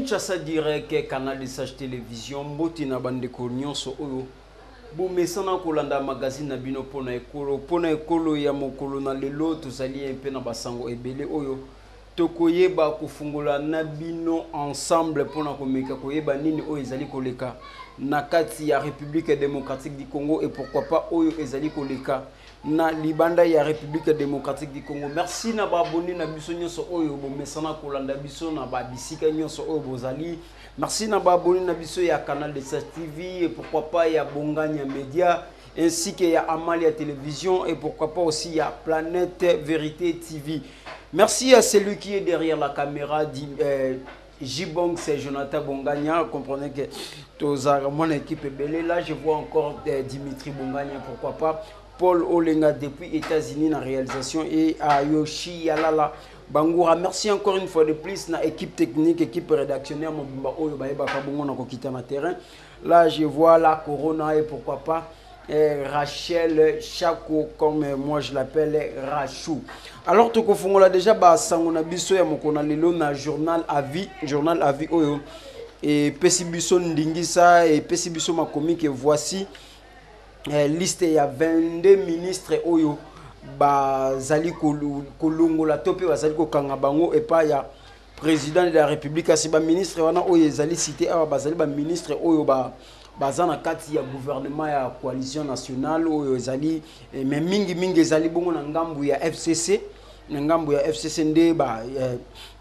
Kinshasa direct canal de Sage télévision mboti na bandeko nyonso oyo bomesana kolanda magazine na bino pona ekolo ya mokolo na lelo tozali mpe na basango ebele oyo tokoyeba kufungula na bino ensemble pona komeka koyeba nini oyo ezali koleka na kati ya République démocratique du Congo et pourquoi pas oyo ezali koleka na libanda ya République démocratique du Congo. Merci na ba abonné na biso nyonso oyo bomesana kolanda biso na ba bisika nyonso oyo bozali. Merci na ba abonné na biso ya canal de Sage TV et pourquoi pas ya Bongania Média ainsi que ya Amalia Télévision et pourquoi pas aussi ya Planète Vérité TV. Merci à celui qui est derrière la caméra Jibong, c'est Jonathan Bongania. Comprenez que tous mon équipe est belle. Là, je vois encore Dimitri Bongania, pourquoi pas. Paul Olenga depuis États-Unis en réalisation et à Yoshi Yalala Bangoura. Merci encore une fois de plus na équipe technique, équipe rédactionnelle Mobimba Oyo Baeba Kabongo na kokita na terrain. Là, je vois la Corona et pourquoi pas Rachel Chako, comme moi je l'appelle Rachou. Alors tout qu'on a déjà sangona biso ya mokona lelo na journal à vie oyo et pesibiso ndingisa et pesibiso makomi que voici liste ya 22 ministres oyo bazali kolongola tope bazali kokanga bango et pas ya président de la République asi ba ministre wana oyo ezali cité awa bazali ba ministre oyo bazana kati ya gouvernement ya coalition nationale oyo ezali mais mingi ezali bongo na ngambu ya FCC na ngambu ya FCC nde ba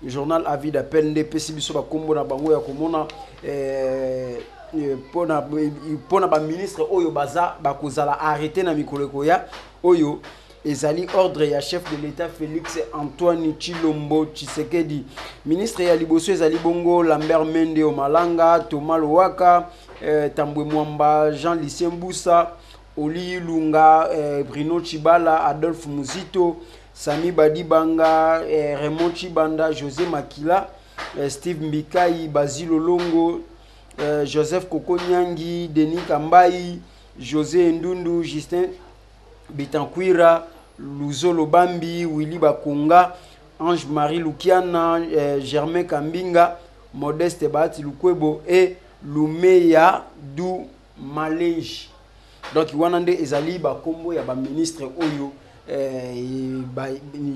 journal avis d'appel nde pesi biso ba kombo na bango ya komona pona ba ministre oyo baza bakozala arrêté na mikoleko ya oyo ezali ordre ya chef de l'État Félix Antoine Tshilombo Tshisekedi. Ministre ya liboso ezali bongo Lambert Mende Omalanga, Thomas Lowaka, Tambwe Mwamba, Jean Lucien Mboussa, Oli Lunga, Bruno Chibala, Adolphe Muzito, Sami Badibanga, Raymond Chibanda, José Makila, Steve Mbikai, Basile Olongo, Joseph Kokonyangi, Denis Kambai, José Ndundu, Justin Bitankwira, Luzolo Bambi, Willy Bakonga, Ange-Marie Lukiana, Germain Kambinga, Modeste Bahati Lukwebo et Lumeya Du Malenji. Donc wanande ezali ba kombo ya ba ministre oyo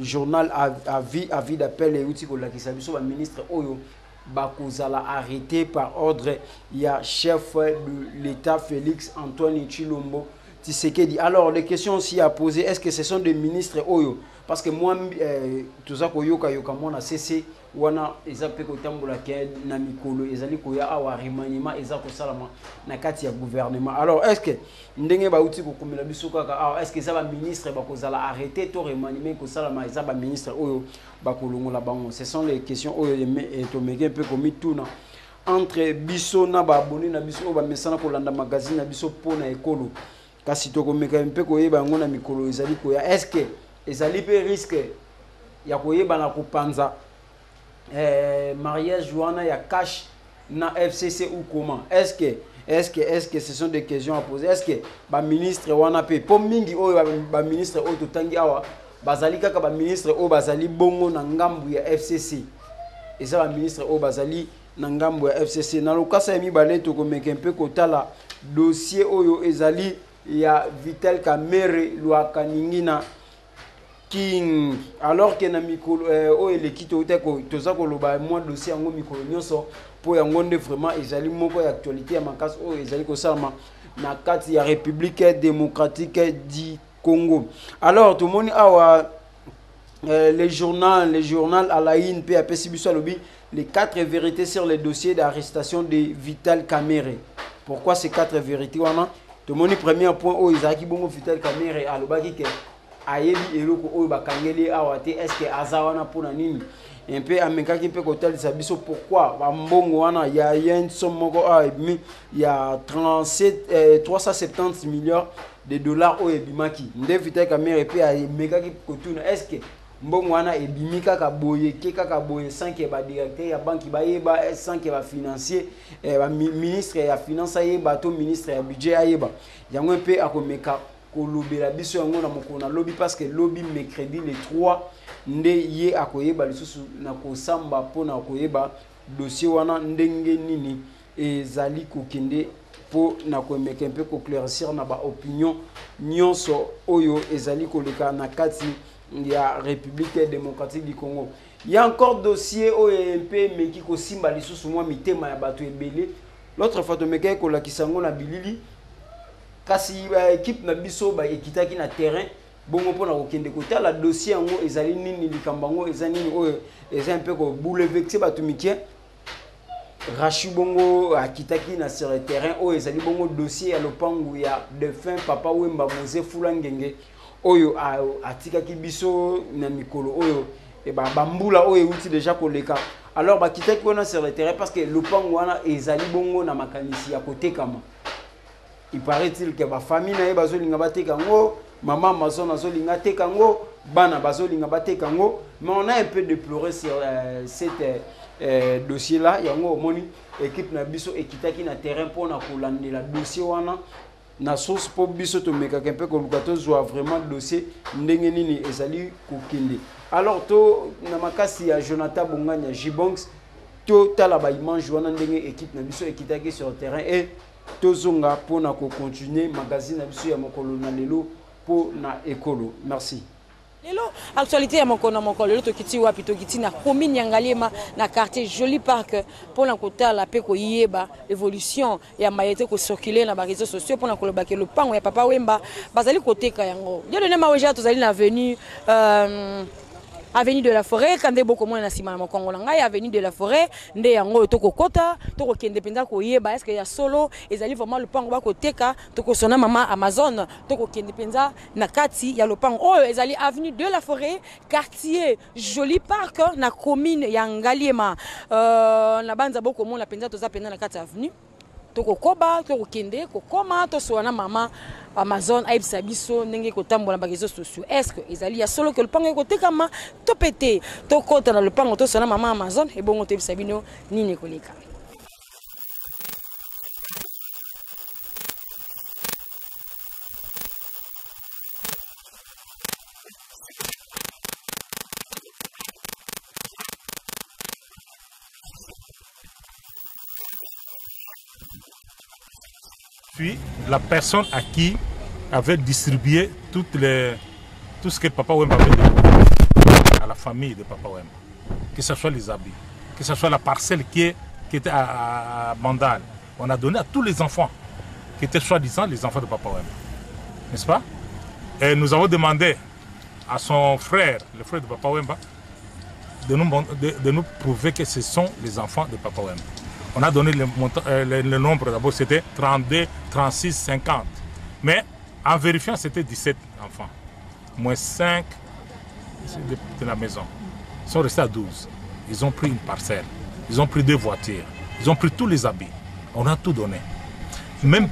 journal avis d'appel et outil la kisabiso ba ministre oyo bakozala arrêté par ordre ya chef de l'État Félix Antoine Tshilombo Tshisekedi. Alors les questions aussi à poser, est-ce que ce sont des ministres oyo? Parce que moi tout ça ko yoka mona cessé wana ezape ko tambola ke na mikolo ezali ko ya awa remaniement ezako salama na kati ya gouvernement. Alors est-ce que ndenge ba uti ko komela biso kaka alors est-ce que ça ba ministre ba kozala arrêter to remaniement ko salama eza ba ministre oyo ba kolongola bango? Ce sont les questions oyo to meke un peu comme tuna entre biso na ba abonné na biso ba mesana ko landa magazine na biso pona ekolo. Kasi to komeka un peu ko yeba ngona mikolo ezali ko ya est-ce que ezali pe risque ya koyeba na kopanza mariage wana ya cash na FCC ou comment? Est-ce que ce sont des questions à poser? Est-ce que ba ministre wana pe po mingi oyo ba ministre oyo totangi awa bazali kaka ba ministre oyo bazali bongo na ngambu ya FCC eza ba ministre oyo bazali na ngambu ya FCC na lokasa ya mibale to komeka mpe kotala dossier oyo ezali ya Vital Kamerhe Lwaka Ningina King alors que na mikolo o elekito uteko toza koloba moi dossier yango mikolo nyonso po yango nde vraiment ezali moko ya actualité ya makasi o ezali ko salama na kati ya République démocratique du Congo. Alors tout le monde awa les journal à la in pe apesi biso lobi les 4 vérités sur les dossiers d'arrestation de Vital Kamerhe. Pourquoi ces 4 vérités wana? Tout le monde premier point o ezaki bongo Vital Kamerhe alobaki ke ayebi eloko oyo bakangeli awate est-ce que azawana pona nini un peu amekaki pe kotal biso pourquoi bambongo wana ya yen somoko ya 370 millions de dollars oyo ebimaki nde Vital Kamerhe pe amekaki kotuna est-ce que mbongo wana ebimika ka boye ke kaka boye sans que ba directeur ya banque bayeba sans que ba financier ba ministre ya finance ayeba to ministre ya budget ayeba yango pe akomeka kolobela biso yango na mokona lobby parce que lobby mercredi le 3 nde ye akoyeba lisusu na kosamba pona koyeba dossier wana ndenge nini ezali kokende po na koemeka mpe koclaircir na baopinion nyonso oyo ezali koleka na kati ya République démocratique du Congo. Il y a encore dossier OMP mais qui kosimba lisusu mwa mitema ya bato ebele. L'autre fois to meka ko la kisango na bilili kasi équipe na biso ba ekitaki na terrain bongo pona kokende kotala dossier yango ezali nini likambango ezali nini oyo eza un peu ko bouleverser bato mikie. Rachi bongo akitaki na sur le terrain oyo ezali bongo dossier ya lopangu ya défunt papa Wemba Mose Fulangenge oyo atikaki biso na mikolo oyo et bambula oyo uti déjà koleka. Alors bakitaki wana sur le terrain parce que lopangu wana ezali bongo na makanisi ya kotekama. Il paraît-il que ba famille na bazolinga bateka ngo maman mazo nazolinga teka ngo bana bazolinga bateka ngo, mais on a un peu déploré sur cette dossier là yango moni équipe na biso ekitaki na terrain pour na kolandela dossier wana na source po biso to meka kempe ko lukato zo vraiment dossier ndenge nini ezali kokende. Alors to na makasi ya Jonathan Bonganya Jibongs to tala ba image wana ndenge équipe na biso ekitaki sur terrain et to zonga pour na ko continuer magazine na biso ya mokolo na lelo po na ekolo. Merci. Lelo actualité ya mokona mokolo lelo tokiti wapi tokiti na commune ya Ngaliema na quartier Joli Park pour na kotala pe ko yeba évolution ya mayete ko circuler na ba réseaux sociaux pour na koloba ke lopango ya papa Wemba bazali koteka yango. Yo donnez ma weja tozali na avenue Avenue de la Forêt quand des beaucoup moins na sima na Congo ngai Avenue de la Forêt nde yango toko kota toko kende penza ko yeba est-ce que ya solo ezali vraiment le pango ba koteka toko sona mama Amazon toko kende penza na kati ya le pango oyo ezali Avenue de la Forêt quartier Joli Park na commune ya Ngaliema na banza beaucoup moins la penza toza penza na kati avenue toko koba toko kende ko koma to sona mama Amazon aibisa biso ndenge kotambola ba réseaux sociaux. Est-ce que ezali ya solo que le pango kotekama to pété to kota na le pango to sona mama Amazon et bongo te bisa bino nini koleka. Puis la personne à qui avait distribué tout ce que Papa Wemba avait donné à la famille de Papa Wemba, que ce soit les habits, que ce soit la parcelle qui était à Bandal. On a donné à tous les enfants qui étaient soi-disant les enfants de Papa Wemba, n'est-ce pas? Et nous avons demandé à son frère, le frère de Papa Wemba, de nous prouver que ce sont les enfants de Papa Wemba. On a donné le nombre, d'abord c'était 32, 36, 50. Mais en vérifiant, c'était 17 enfants. Moins 5 de la maison. Ils sont restés à 12. Ils ont pris une parcelle. Ils ont pris 2 voitures. Ils ont pris tous les habits. On a tout donné. Même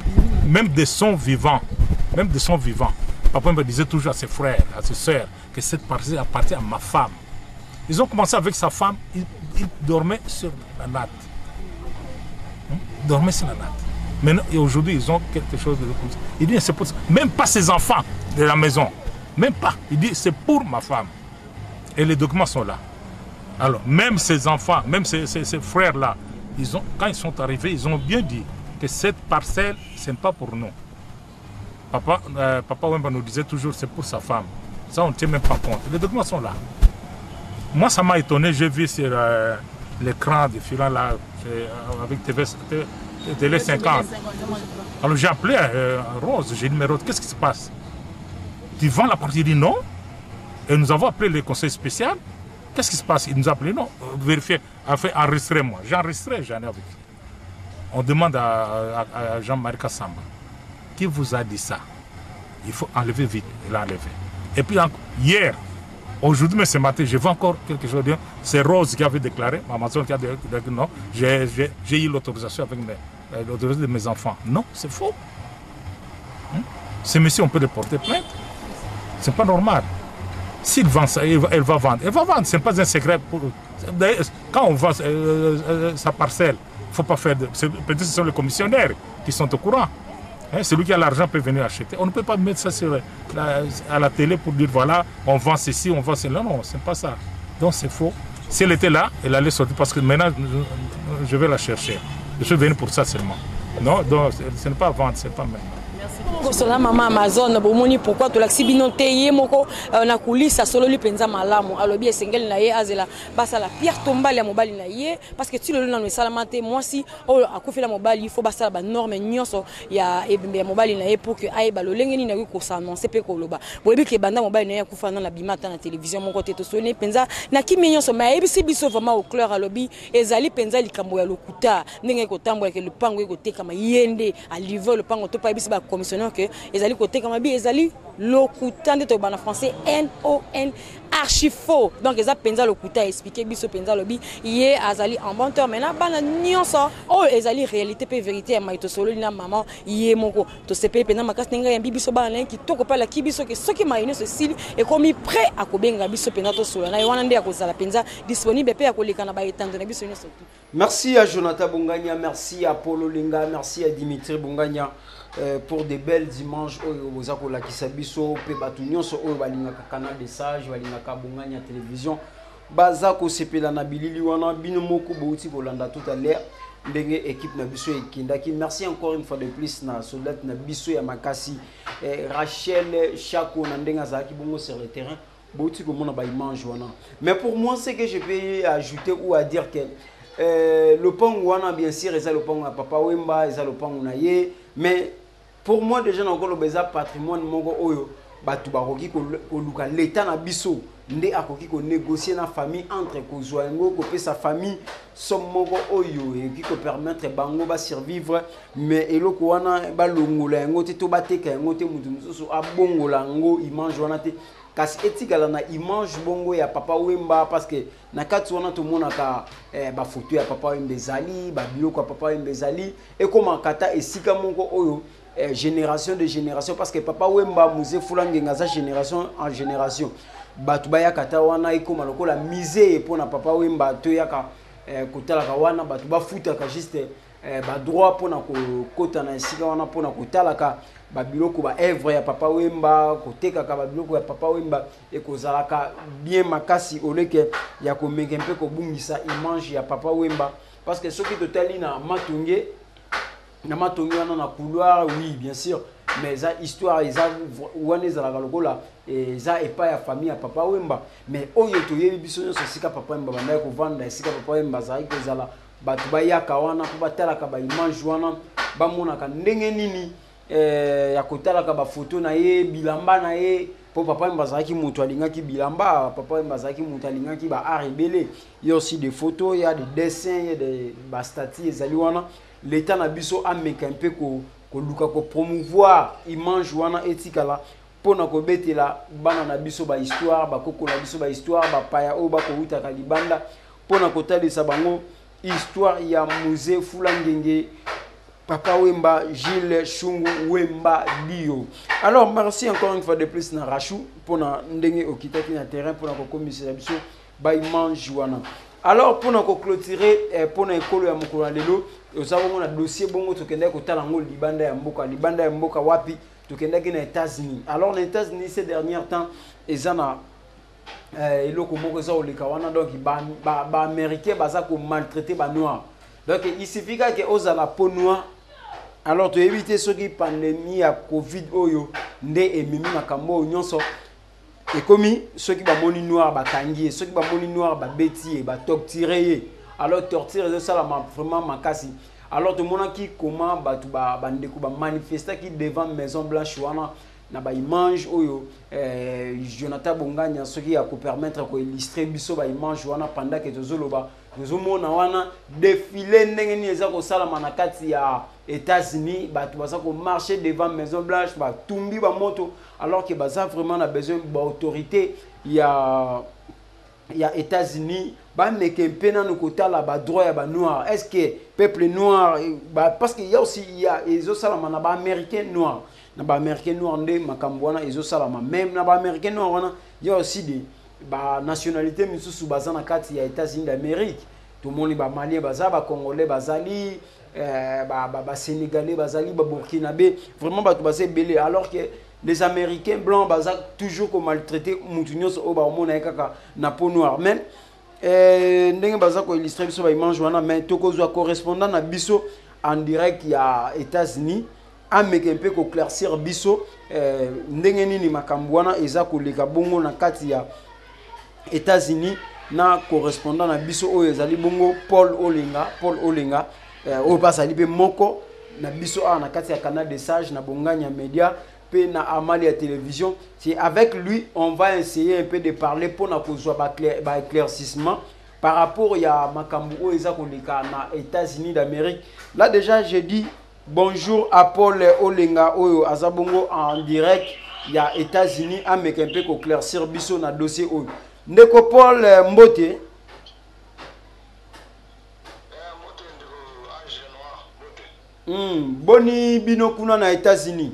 des sons vivants. Même des sons vivants. Papa me disait toujours à ses frères, à ses soeurs, que cette parcelle appartient à ma femme. Ils ont commencé avec sa femme. Ils dormaient sur la natte. Dormaient sur la natte. Maintenant, et aujourd'hui, ils ont quelque chose de comme ça. Il dit, c'est pour ça. Même pas ses enfants de la maison. Même pas. Il dit, c'est pour ma femme. Et les documents sont là. Alors, même ses enfants, même ses frères-là, quand ils sont arrivés, ils ont bien dit que cette parcelle, ce n'est pas pour nous. Papa Wemba nous disait toujours, c'est pour sa femme. Ça, on ne tient même pas compte. Les documents sont là. Moi, ça m'a étonné. J'ai vu sur l'écran des filants là, avec Télé 50. Alors j'ai appelé Rose, j'ai dit, mais Rose, qu'est-ce qui se passe? Tu vends la partie? Il dit non. Et nous avons appelé le conseil spécial. Qu'est-ce qui se passe? Il nous a appelé, non, vérifiez, enfin, enregistrez-moi. J'ai enregistré, j'en ai avec. On demande à Jean-Marie Kassamba, qui vous a dit ça? Il faut enlever vite. Il a enlevé. Et puis hier, aujourd'hui, mais ce matin, je vois encore quelque chose de dire. C'est Rose qui avait déclaré, Amazon qui a dit non, j'ai eu l'autorisation avec l'autorisation de mes enfants. Non, c'est faux. Ce monsieur, on peut le porter plainte. C'est pas normal. S'il vend ça, elle va vendre. Elle va vendre, ce n'est pas un secret. Quand on vend sa parcelle, il ne faut pas faire de... Peut-être que ce sont les commissionnaires qui sont au courant. Celui qui a l'argent peut venir acheter. On ne peut pas mettre ça à la télé pour dire voilà, on vend ceci, on vend cela. Non, ce n'est pas ça. Donc c'est faux. Si elle était là, elle allait sortir parce que maintenant, je vais la chercher. Je suis venu pour ça seulement. Non, donc ce n'est pas vendre, ce n'est pas maintenant. Cela maman Amazon bomoni pourquoi to laxi bino teye moko na kulisa solo li penza malamu alobi esengeli na ye azela basa la pierre tombale ya mobali na ye parce que tu le na salamate moi si o akufila mobali il faut basa ba norme nyonso ya ebembe ya mobali na ye pour que aye ba lolengeni na ko s'annoncer pe ko loba boyebi ke banda mobali na ye akufa na bimata na télévision moko te to sone penza na kimi nyonso ma ebisi biso vraiment au clair alobi ezali penza likambo ya lokuta ndenge ko tambola ke lupango ko teka ma yende a livre le pango to pa ebisi ba commissionnaire que ezali côté comme bi ezali lokuta nde to bana français NON archi faux donc eza penza lokuta expliquer biso penza lobi ye azali en bon terme maintenant bana nyonso oh ezali réalité pe vérité ya maito solo na maman ye moko to sepe penza makasi ninga ya biso bana ki to ko pala ki biso ke soki mayine ce style et comme prêt à kobenga biso penza to solo na wana nde ya kozala penza disponible pe ya koleka na ba etendre na biso nyonso. Merci à Jonathan Bongania, merci à Paulo Linga, merci à Dimitri Bongania pour des belles images. Ozako la kisabiso pe batunyo so o balinga canal des sages, balinga Bongania télévision. Bazako sepela na bilili wana bino moko bouti kolanda tout à l'heure. Ndenge équipe na biso ekindaki. Merci encore une fois de plus na soldat na biso ya makasi Rachel Chako na ndenga zaki bongo sur le terrain. Bouti ko mona ba image wana. Mais pour moi c'est que je peux ajouter ou à dire que le pont wana bien sûr et ça le pont à papa Wemba et ça le pont na ye mais pour moi déjà encore le beza patrimoine mongo oyo batu bakoki ko luka l'état na biso ndé akoki ko négocier na famille entre ko zoango ko pe sa famille som mongo oyo et qui ko permettre bango ba survivre mais eloko wana ba longola ngo te to bateka ngo te mutu mususu abongola ngo image wana te kasi etikala na image bongo ya papa Wemba parce que na kati wana to mona ka ba photo ya papa Wemba ezali ba biloko ya papa Wemba ezali et comment kata esika mongo oyo génération de génération parce que papa Wemba muze fulangenga za génération en génération batu ba ya kata wana ikoma lokola misé pour na papa Wemba to yaka kotala ka wana batu ba futa ka juste ba droit pour na ko kota na esika wana pour na kotala ka ba biloko ba œuvre ya papa Wemba koteka ka ba biloko ya papa Wemba et kozalaka bien makasi oleke ya ko mekempe ko bungisa image ya papa Wemba parce que soki totali na matonge wana na couloir oui bien sûr mais ça histoire eza wana za la lokola et ça et pas ya famille ya papa Wemba mais oyo to yebi biso nyonso sika papa Wemba banda ko vanda sika papa Wemba za ikozala batu ba yaka wana po batala ka ba image wana ba mona ka ndenge nini ya kotala ka ba photo na ye bilamba na ye po papa Wemba za ki mutu alingaki bilamba papa Wemba za ki mutu alingaki ba art rebelle il y a aussi des photos il y a des dessins il y a des ba statues ezali wana l'état na biso ameka un peu ko luka ko promouvoir image wana etikala pona ko betela bana na biso ba histoire ba koko na biso ba histoire ba paya o ba ko uta ka libanda pona ko talisa bango histoire ya musée Fulangenge papa Wemba Gilles Chungu Wemba Dio. Alors merci encore une fois de plus na Rachou pona ndenge okitaki na terrain pona ko komisa biso ba image wana. Alors pour nous clôturer pour nous école ya mokolo lelo nous avons un dossier bongo tokenda ko tala ngo libanda ya mboka wapi tokenda ki na États-Unis. Alors les États-Unis ces derniers temps ezana eloko moko za oleka wana donc ba américain baza ko maltraiter ba noir. Donc il suffit que oza la peau noire alors to éviter ce qui pandémie ya Covid oyo nde emimi makambo nyonso. Et comme ceux qui ont moni noir, bakangi, ceux qui ont moni noir, babeti, torturer. Alors torturer ça vraiment makasi. Alors tout le monde qui comment bandeko manifester qui devant Maison Blanche wana na ba image oyo Jonathan Bongania ceux qui a ko permettre ko illustrer biso ba image wana pendant que tozoloba tozomona wana défilé ndenge ni eza ko sala manakati ya États-Unis batu baza ko marcher devant Maison Blanche ba tumbi ba moto alors que baza vraiment na besoin ba autorité ya États-Unis ba meke pena no kotala ba droit ya ba noir est-ce que peuple noir parce qu'il y a aussi il y a ezo sala na ba américain noir na ba américain noir nde makambo wana ezo sala même na ba américain noir wana il y a aussi des ba nationalité misusu baza na kati ya États-Unis d'Amérique tout le monde ba malien baza ba congolais bazali ba sénégalais bazali ba burkinabé vraiment ba baza belé alors que les américains blancs baza toujours comme maltraité mutunyo so ba mona kaka na peau noire même ndenge baza ko illustrer biso ba image wana mais tokozwa correspondant na biso en direct ya États-Unis ameke mpe ko claircir biso ndenge nini makambo wana eza koleka bongo na kati ya États-Unis na correspondant na biso oyo ezali bongo Paul Olenga oyo basali pe moko na biso na kati ya Canal des Sages na Bonganya Media pe na Amali ya télévision. C'est avec lui on va essayer un peu de parler pour na kozwa ba éclaircissement par rapport ya makambo oyo eza koleka na États-Unis d'Amérique. Là déjà j'ai dit bonjour à Paul Olenga oyo azabongo en direct ya États-Unis ameka un peu ko claircir biso na dossier oyo. Ndeko Paul Mbote. Boni bino kuna na États-Unis.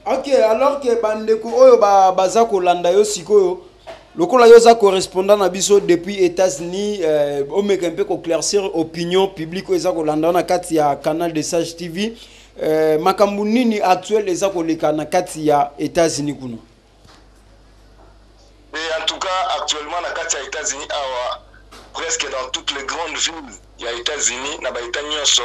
Ok, alors que bandeko oyo baza kolanda yo sikoyo lokola yo za correspondant na biso depuis États-Unis omeka un peu ko claircir opinion publique oyo za kolanda na kati ya Canal des Sages TV makambo nini actuel eza koleka na kati ya États-Unis kuna. Et en tout cas actuellement na kati ya États-Unis awa presque dans toutes les grandes villes ya États-Unis na ba état nyonso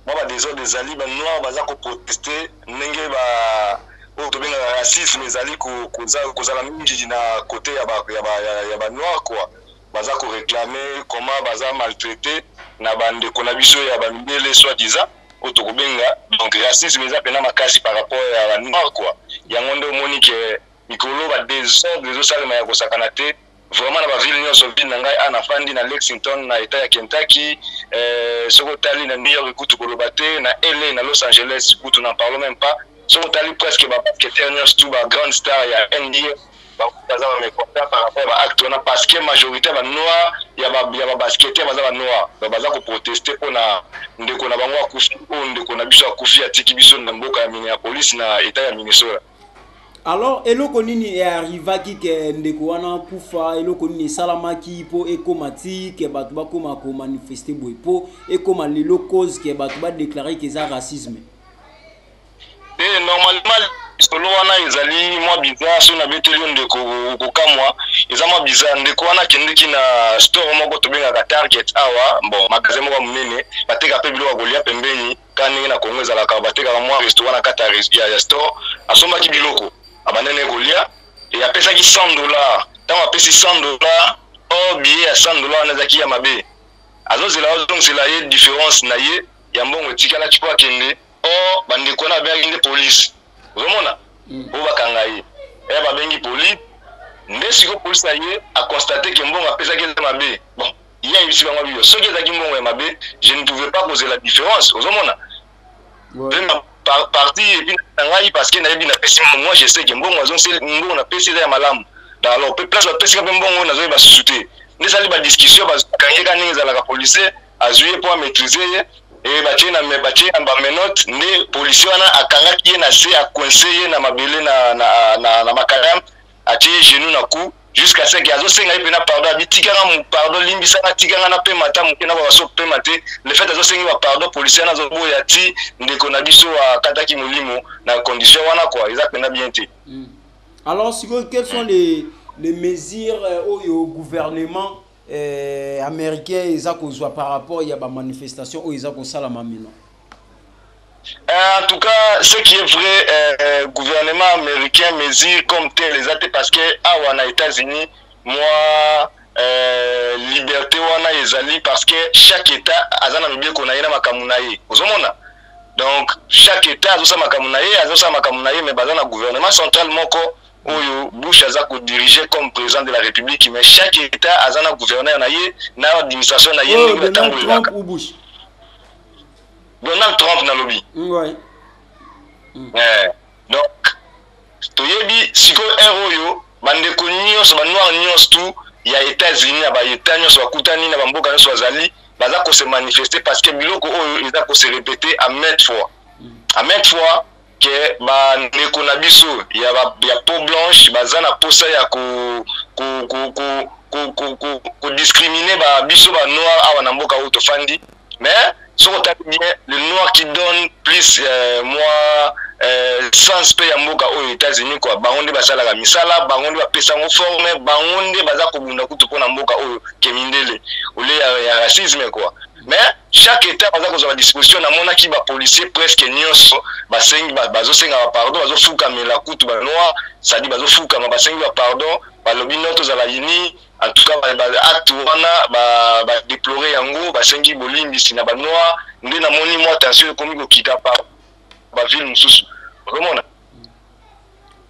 moi ba désordre des ali ba noir baza ko protester ndenge ba otobenga racisme ezali kozala mingi na côté ya ba noir quoi baza ko réclamer comment baza maltraité na bandeko na biso ya ba mindele soi-disant otobenga donc racisme eza pena makasi par rapport à la noir quoi yango ndo moni ke mikolo ba désordre zo salema ya kosakana te vraiment na ba ville nyonso ville na ngai ana fandi na Lexington na état ya Kentucky soko tali na New York kutu kolobate na LA na Los Angeles kutu n'en parlons même pas so tali presque ba basketteurs tout ba grande star ya NBA ba kaza ba mekonta par rapport à acte na parce que majorité ba noir ya ba basketteurs baza ba noir baza ko protester pona ndeko na bango akufi ndeko na biso akufi atiki biso na mboka ya Minneapolis na état ya Minnesota. Alors eloko nini e arrivaki ke ndeko wana kufa eloko nini salamaki po ekomati ke batu bakoma ko manifester boy po ekoma lelo cause ke batu ba déclarer que ça racisme. Et normalement solo wana ezali moi bizarre so na beteli ndeko kokamwa ezama bizarre ndeko wana kendeki na store moko tobenga ka Target awa bon magasin moko munene bateka pe biloko kolia pembeni kaningi na Kongo ezalaka bateka mwa restaurant na kata ya store asomba ki biloko abanene kolia et apesa ki $100 tant apesi $100 oh billet ya $100 na zaki ya mabe azozela donc c'est la différence na ye ya mbongo tikala chipo akende oh bandeko na bengi police omona o bakanga ye e ba bengi police ndesi ko police aye a constater que mbongo apesa ki ya mabe bon il y a ici bango bio soki ezaki mbongo ya mabe je ne pouvais pas poser la différence omona parti et puis ngai parce que na yebi na pesi moi je sais que mbongo azonse mbongo na pesi ya malamu alors pe place pesi ka mbongo na zo ba susute ndesali ba discussion ba kangeka ningi za la police azuye pour maîtriser et batie na ba menote ne policier wana akangaki ye na se a conseiller na mabele na makaram atie genou na cou jusqu'à ce que azosenga ye pena pardon abitikanga mu pardon limbisanga tikanga na pe mata mukena ba so pe mate le fait azosenga ba pardon policier na zo boya ti ndeko na biso akataki molimo na condition wana quoi exactement bien te. Alors quelles sont les mesures au gouvernement américain ezako zwa par rapport ya ba manifestation au ezako sala mamino? En tout cas, ce qui est vrai, gouvernement américain mesure comme tel les actes parce que à les États-Unis, moi liberté wana ezali parce que chaque État azana bien qu'on aille na makamunaye. Ozomona. Donc chaque État azosa makamunaye mais bazana gouvernement central moko oyo Bush azako diriger comme président de la République mais chaque État azana gouverneur na ye na administration na ye Donald Trump ou Bush. Donald Trump na lobby. Ouais. Donc toyebi siko eroyo bandeko nyonso ba noir nyonso tout ya États-Unis ba États nyonso bakutani na bamboka nyonso azali baza ko se manifester parce que biloko oyo eza ko se répéter à maintes fois. À maintes fois que bandeko na biso ya peau blanche baza na posa ya ko discriminer ba biso ba noir awa na mboka oyo tofandi. Mais ce qu'on bien le noir qui donne plus sens pe ya mboka aux États-Unis quoi, bangonde basala la misala, bangonde ba pesa ngo forme, bangonde baza ko bunda kutu pona mboka oyo kemindele ole ya racisme quoi. Mais chaque état baza ko za disposition na mona ki ba policier presque nyonso basengi bazo senga ba pardon, bazo fuka mela kutu ba noir, ça dit bazo fuka ba sengi ba pardon, ba lobi noto za la yini. En tout cas, acte wana ba déplorer yango basengi bolimbi sina ba noir ndé na moni mo attention komi ko kita pa ba ville mususu. Comment?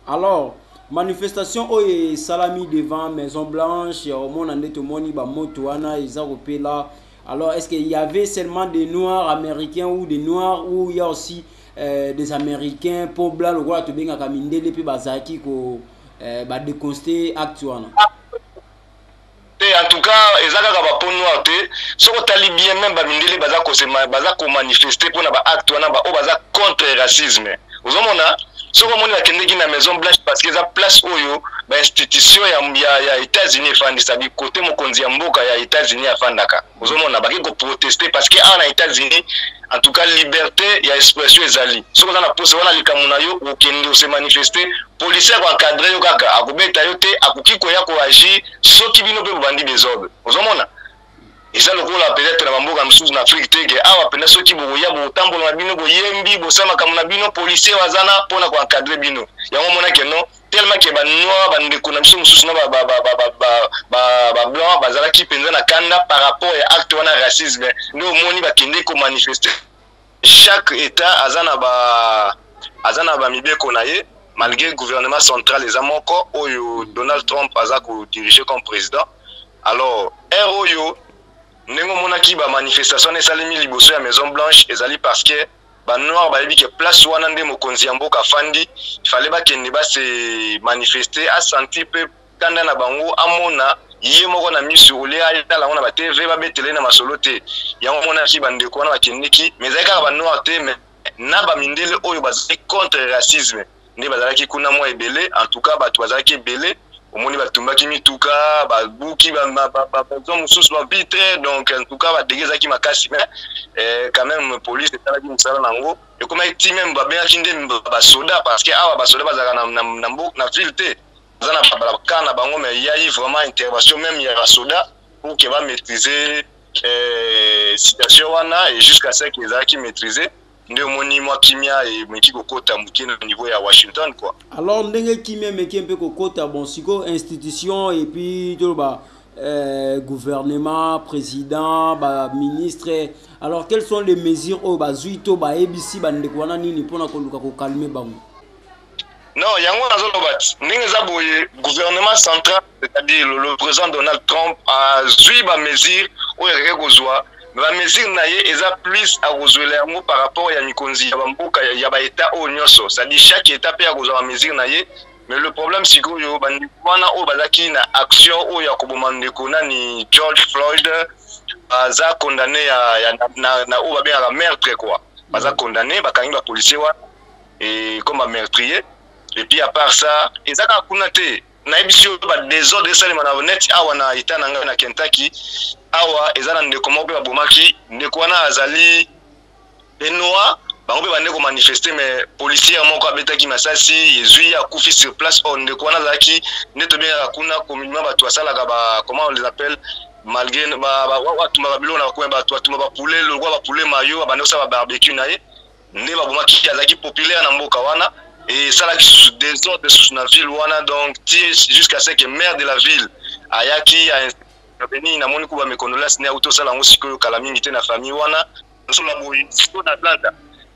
Alors, manifestation oye salami devant Maison Blanche, au monde en tout moni ba moto wana ils ont là. Alors, est-ce qu'il y avait seulement des noirs américains ou des noirs ou il y a aussi des américains pour blanc le roi to benga kamindele pe bazaki ko ba déconster acte wana? En tout cas, ezaka ka ba pon noir te, soko tali bien même ba mindele baza ko manifester pour na ba acte wana ba o baza contre racisme. Ozomona soko moni la kende ki na Maison Blanche parce que za place oyo ba institution ya États-Unis fandi sabi côté mokonzi ya mboka ya États-Unis afandaka. Ozomona ba ko protester parce que en États-Unis en tout cas liberté ya expression ezali. Soko za na pose wana likamuna yo okende se manifester, policier ko encadrer yo kaka akobeta yo te akuki ko ya ko agir soki bino pe bandi désordre. Ozomona et ça le rôle peut-être na mboka msusu na Afrique te ke awa pena soki boya bo tambola na bino bo yembi bo sama kamuna bino policier wazana pona ko encadrer bino. Yango mona ke non tellement que ba noir ba ndeko na msusu na ba blanc bazala ki penza na kanda par rapport à acte wana racisme ndo moni ba kende ko manifester. Chaque état azana ba mibeko na ye malgré le gouvernement central les amoko oyo Donald Trump aza ko diriger comme président. Alors oyo nengo monaki ba manifestation esalemi liboso ya Maison Blanche ezali parce que ba noir ba yebi ke place wana nde mokonzi ya mboka fandi fallait ba kende ba se manifester a sentir pe kanda na bango amona ye moko na misu ole ala wana ba TV ba betele na masolo te yango monaki ba ndeko wana ba kendeki mais ezaka ba noir te mais na ba mindele oyo bazali contre racisme nde bazalaki kuna mo ebele en tout cas ba bazalaki ebele omoni batumbaki mituka babuki bazo mususu bapite donc en tout cas badegezaki makasi mais quand même police etalaki mosala nango ekoma eti même babengaki nde basoda parce que awa basoda bazalaka na ville te baza na bakana na bango mais yai vraiment intervention même ya basoda pour que ba maîtriser situation wana et jusqu'à ce qu'ils ezalaki maîtriser nde omoni mwa kimia et meki kokota muke na niveau ya Washington quoi. Alors ndenge kimia meki mpe kokota bon siko institution et puis to ba gouvernement président ba ministre. Alors quelles sont les mesures au bazuito ba ABC ba ndeko wana nini pona koluka ko calmer bango? Non, yango nazolobati ndenge za boye gouvernement central c'est-à-dire le président Donald Trump a zui ba mesure oyo rekozwa ba mesure na ye eza plus a kozwela yango par rapport ya mikonzi ya bamboka ya ba état o nyonso c'est-à-dire chaque état pe ya kozwa ba mesure na ye mais le problème c'est que yo bandeko wana o bazaki na action o ya koboma ndeko nani George Floyd baza condamné na o babengaka meurtre quoi baza condamné bakangi ba policier wana et comme meurtrier et puis à part ça ezaka kuna te na ebisio ba désordre salema na net awa na itananga na Kentucky awa ezana ndeko moko ba bomaki ndeko wana azali benoa bango pe bande ko manifester mais policier moko abetaki masasi yezui akufi sur place on ndeko wana zaki neto bien kuna communément ba twasala ka ba comment on les appelle malgré ba watu mabilo na ko ba watu ba poulet le roi ba poulet mayo bande ko sa ba barbecue na ye ne ba bomaki azaki populaire na mboka wana et ça là qui désordre sous la ville wana donc jusqu'à ce que maire de la ville ayaki a venu na moni kuba mekondolas ne auto sala ngo sikoyo kala mingi te na famille wana so la boy so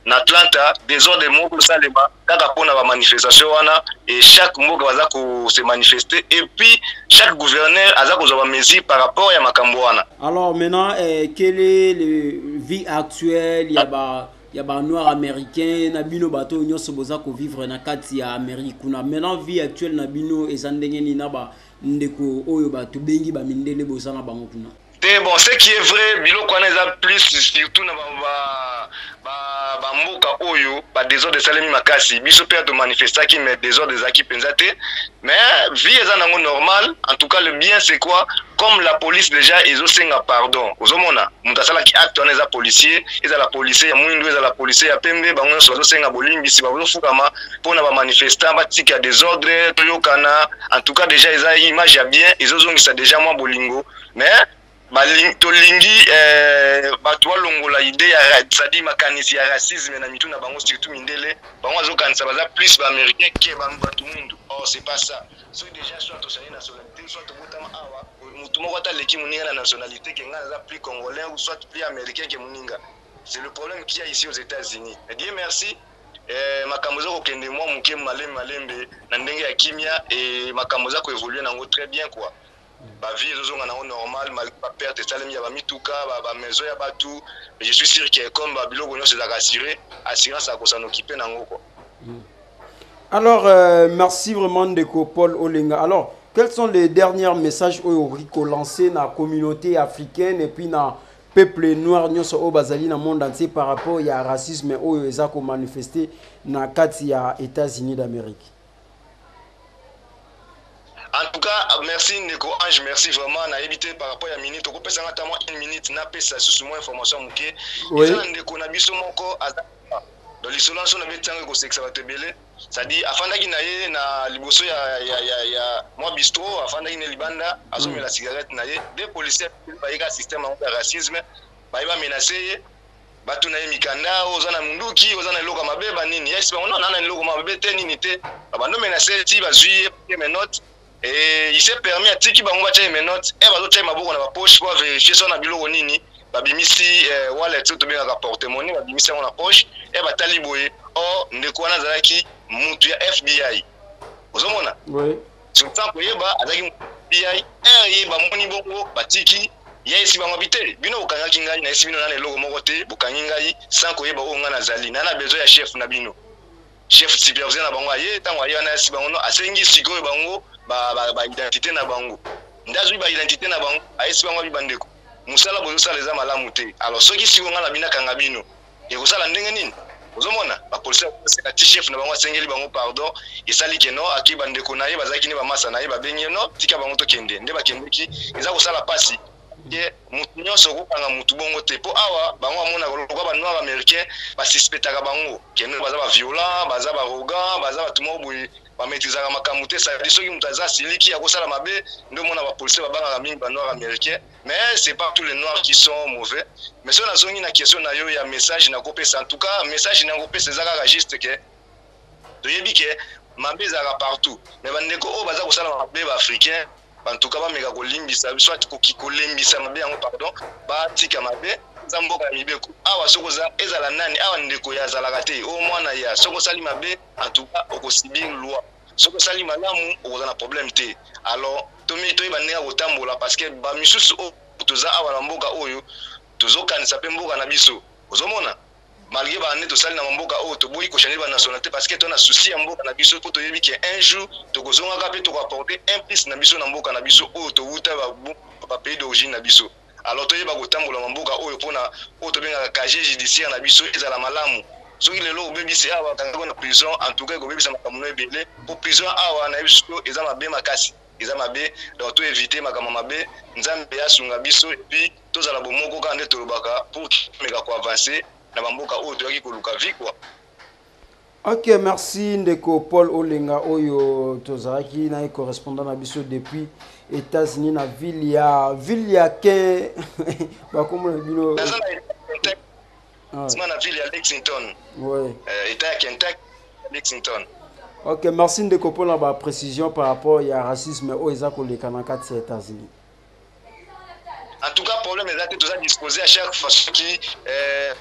na Atlanta désordre moko salema kaka pona ba manifestation wana et chaque mboka baza ko se manifester et puis chaque gouverneur aza ko ba mesure par rapport ya makambo wana. Alors maintenant quelle est la vie actuelle ya ba noir américain na bino bato nyonso boza ko vivre na kati ya Amérique kuna maintenant vie actuelle na bino ezandenge ni na ba ndeko oyo bato bengi ba mindele boza na bango kuna. Bon, ce qui est vrai, bilo kwana eza plus surtout na ba mboka oyo ba désordre salemi makasi biso pe to manifester qui met désordre zaki penzate mais vie eza nango normal. En tout cas le bien c'est quoi, comme la police déjà ils ont senga pardon ozomona mutasala ki acte on eza policier eza la policier ya mwindu eza la policier ya pembe bango so senga bolimbi si bazo fukama pona ba manifestant ba tika désordre toyokana. En tout cas déjà eza image ya bien ils ont ça déjà moi bolingo mais tolingi bato balongola idée ya tsadi makanisi ya racisme na mitu na bango surtout mindele bango azokanisa baza plus ba américain que bato mundu. Oh c'est pas ça. So déjà soit to sali nationalité soit to botama awa mutu moko ata leki muninga na nationalité que ngana za plus congolais ou soit plus américain que muninga. C'est le problème qu'il y a ici aux États-Unis. Et Dieu merci. Makambo za kokende mwa muke malembe na ndenge ya kimia et makambo za ko évoluer nango très bien quoi. Ba vie ezozonga nango normal malgré ba perte salemi ya ba mituka ba maison ya batu, mais je suis sûr que comme ba biloko nyonso za rassurer assurance a ko s'en occuper nango quoi. Alors merci vraiment Ndeko Paul Olenga. Alors quels sont les derniers messages qu'on lancé dans la communauté africaine et puis dans peuple noir nyonso au bazali na monde entier par rapport ya racisme oyo eza ko manifester na kati ya États-Unis d'Amérique? En tout cas, merci Ndeko Ange, merci vraiment na éviter par rapport à minute. On peut penser notamment une minute na pesa sous moins information muké. Oui. Ndeko na biso moko dans l'isolation na betango ko sexa batebele. Ça dit afanda ki na ye na liboso ya moi bistro afanda ki ne libanda azome la cigarette na ye des policiers ba yeka système de racisme ba iba menacer batu na ye mikanda ozana munduki ozana loka mabeba nini yes ba non na loka mabebe te nini te abando menacer ti bazui mes notes. Et il s'est permis à tiki bango bacha mes notes et bazo tcha maboko na ba poche pour vérifier son biloko nini babimisi wallet to bien rapporter monnaie babimisi na poche et batali boye oh ndeko na zalaki mutu ya FBI ozomona oui surtout ko yeba azaki FBI yeba moni bongo batiki yesi bango bite bino okanga kingai na esi bino na logo moko te bokangi ngai sans ko yeba o ngana zali na besoin ya chef na bino chef superviseur na bango aye tango aye na esi bango asengi sikoyo bango ba identité na bango ndazui ba identité na bango aesi bango bibandeko musala boyo sala za malamu te. Alors soki si ngana bina kanga bino e ko sala ndenge nini ozomona ba police na chef na bango asengeli bango pardon esali ke no aki bandeko na ye bazaki ne ba masa na ye ba benye no tika bango to kende nde ba kendeki eza ko sala pasi ke mutu nyonso ko kanga mutu bongo te po awa bango amona ko ba noir américain ba suspectaka bango ke no baza ba violent baza ba arrogant baza ba tumo boy ba maîtrisaka makambo te. Ça dit soki mutu aza siliki ya ko sala mabe ndo mona ba police ba banga mingi ba noir américain. Mais c'est pas tous les noirs qui sont mauvais. Mais si on a une question, il y a un message, en tout cas, message c'est ça juste que tu as dit que ma bise partout. Mais bandeko o baza ko sala mabe africain, en tout cas ba mega ko limbisa, soit ko ki ko limbisa mabe yango pardon, ba tika mabe, zamboka mibeko. Awa soko za ezala nani, awa ndeko ya zalaka te. O mwana ya soko sali mabe, en tout cas oko subir loi. Soko sali malamu o za na problème te. Alors tomi to ibandeka kotambola parce que ba misusu o toza awa na mboka oyo tozokanisa pe mboka na biso ozomona malgré ba ne to sali na mboka oyo to boyi ko changer ba nationalité parce que to na souci ya mboka na biso po to yebi que un jour to kozonga ka pe to apporter un plus na biso na mboka na biso oyo to wuta ba pays d'origine na biso. Alors to yeba kotambola na mboka oyo pona oyo to benga casier judiciaire na biso ezala malamu soki lelo obebisi awa kanga na prison en tout cas obebisa makambo ebele pour prison awa na biso eza mabe makasi eza mabe donc to éviter makambo mabe nzambe ya sunga biso et puis tozala bomoko ka nde tolobaka pour meka ko avancer na bamboka oyo toyaki koluka vie quoi. Ok, merci Ndeko Paul Olenga oyo tozalaki na correspondant na biso depuis États-Unis na ville ya ke ba komona bino na ville ya Lexington. Ouais. État ya Kentucky, Lexington. Ok, merci Ndeko Paul na ba précision par rapport ya racisme oyo eza koleka na kati ya États-Unis. En tout cas, problème est que tout ça disposé à chaque fois qui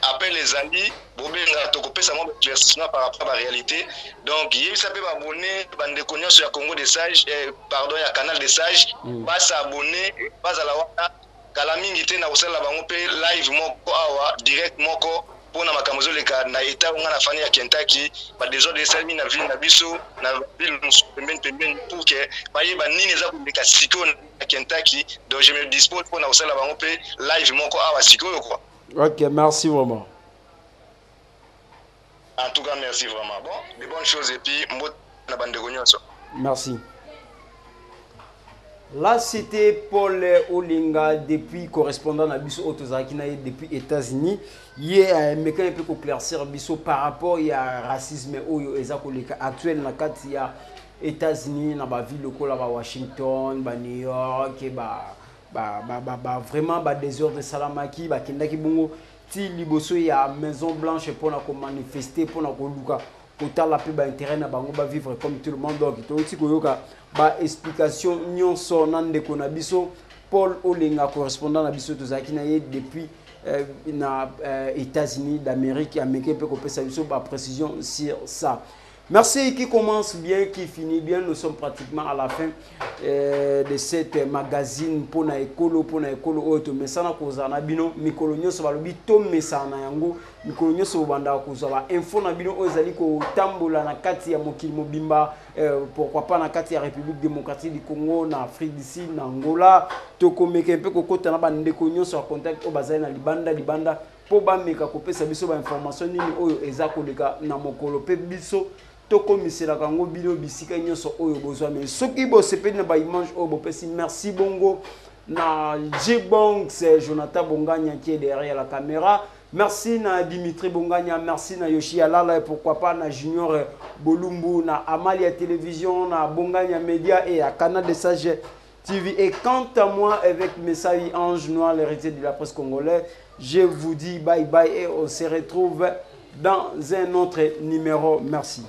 appelle les amis, bobenga tokopé ça mon éclaircissement par rapport à la réalité. Donc, il s'appelle abonner bande de connaissances sur Congo des Sages, pardon, il y a Canal des Sages, pas s'abonner, pas à la wata, kalamingi te na osala bango pe live moko awa direct moko pona makamozo leka na état nga na fani ya Kentucky, ba désordre de salmi na ville na biso na ville pembeni pour que bayeba nini za koleka siko na Kentucky. Donc je me dispose pour na osala bango pe live moko awa siko quoi. OK, merci vraiment. En tout cas, merci vraiment. Bon, des bonnes choses et puis, na bande nyonso. Merci. Là, c'était Paul Olinga, depuis correspondant à Bisso Otozakina depuis États-Unis. Il y a un peu éclaircir Bisso par rapport au racisme actuel dans les États-Unis, dans la ville de Washington, New York, vraiment des heures de Salamaki, Kendaki Bongo, Liboso, il y a Maison Blanche pour manifester, pour autant la plus intérêt na bango ba vivre comme tout le monde donc to aussi koyoka ba explication nyonso nande ko na biso Paul Olinga correspondant na biso tozaki na ye depuis na États-Unis d'Amérique américain peut kopesa biso ba précision sur ça. Merci qui commence bien, qui finit bien. Nous sommes pratiquement à la fin de cette magazine pour na ekolo auto mais ça na koza na bino mikolo nyoso balobi to mesana yango mikolo nyoso banda koza ba info na bino ozali ko tambola na kati ya mokili mobimba pourquoi pas na kati ya République démocratique du Congo na Afrique du Sud na Angola to komeka mpe kokota na bande ko nyoso a contact o bazali na libanda po ba meka kopesa biso ba information nini oyo eza koleka na mokolo pe biso toko misela kango bino bisika nyoso oyo bozwa mais soki bo sepeli na ba image oyo bopesi merci bongo na J-Bong, c'est Jonathan Bonganya qui est derrière la caméra. Merci na Dimitri Bonganya, merci na Yoshi Alala et pourquoi pas na Junior Bolumbu, na Amalia Télévision, na Bonganya Média et à Canal des Sages TV. Et quant à moi, avec Messaï Ange Noir, l'héritier de la presse congolaise, je vous dis bye bye et on se retrouve dans un autre numéro. Merci.